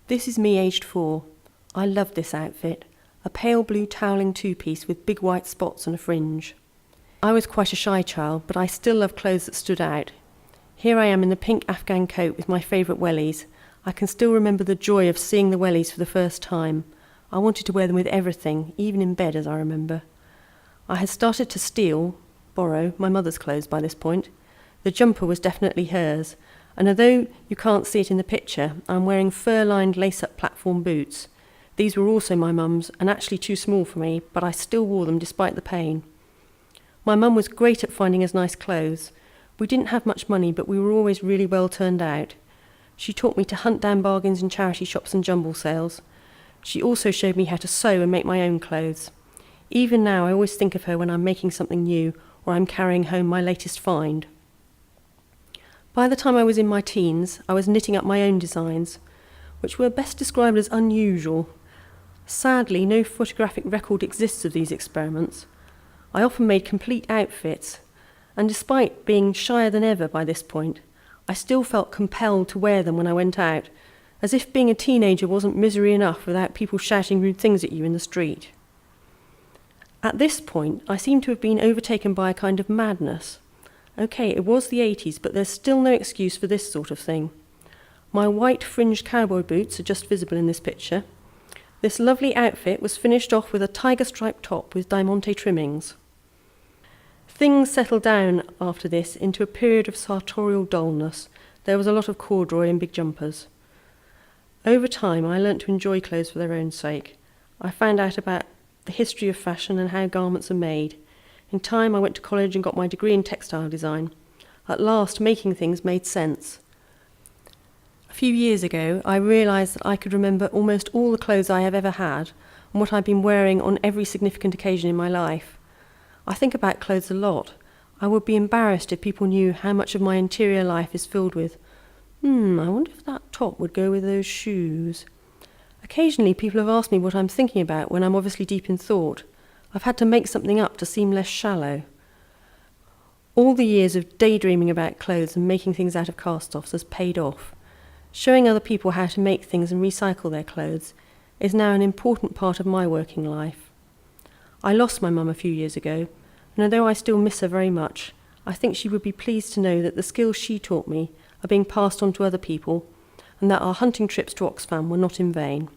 This is me aged 4. I love this outfit, a pale blue toweling two-piece with big white spots and a fringe. I was quite a shy child, but I still love clothes that stood out. Here I am in the pink Afghan coat with my favourite wellies. I can still remember the joy of seeing the wellies for the first time. I wanted to wear them with everything, even in bed, as I remember. I had started to borrow, my mother's clothes by this point. The jumper was definitely hers, and although you can't see it in the picture, I'm wearing fur-lined lace-up platform boots. These were also my mum's, and actually too small for me, but I still wore them despite the pain. My mum was great at finding us nice clothes. We didn't have much money, but we were always really well turned out. She taught me to hunt down bargains in charity shops and jumble sales. She also showed me how to sew and make my own clothes. Even now, I always think of her when I'm making something new or I'm carrying home my latest find. By the time I was in my teens, I was knitting up my own designs, which were best described as unusual. Sadly, no photographic record exists of these experiments. I often made complete outfits, and despite being shyer than ever by this point, I still felt compelled to wear them when I went out, as if being a teenager wasn't misery enough without people shouting rude things at you in the street. At this point, I seemed to have been overtaken by a kind of madness. Okay, it was the 80s, but there's still no excuse for this sort of thing. My white fringed cowboy boots are just visible in this picture. This lovely outfit was finished off with a tiger stripe top with diamante trimmings. Things settled down after this into a period of sartorial dullness. There was a lot of corduroy and big jumpers. Over time, I learnt to enjoy clothes for their own sake. I found out about the history of fashion and how garments are made. In time, I went to college and got my degree in textile design. At last, making things made sense. A few years ago, I realised that I could remember almost all the clothes I have ever had and what I've been wearing on every significant occasion in my life. I think about clothes a lot. I would be embarrassed if people knew how much of my interior life is filled with, I wonder if that top would go with those shoes. Occasionally, people have asked me what I'm thinking about when I'm obviously deep in thought. I've had to make something up to seem less shallow. All the years of daydreaming about clothes and making things out of cast-offs has paid off. Showing other people how to make things and recycle their clothes is now an important part of my working life. I lost my mum a few years ago, and although I still miss her very much, I think she would be pleased to know that the skills she taught me are being passed on to other people, and that our hunting trips to Oxfam were not in vain.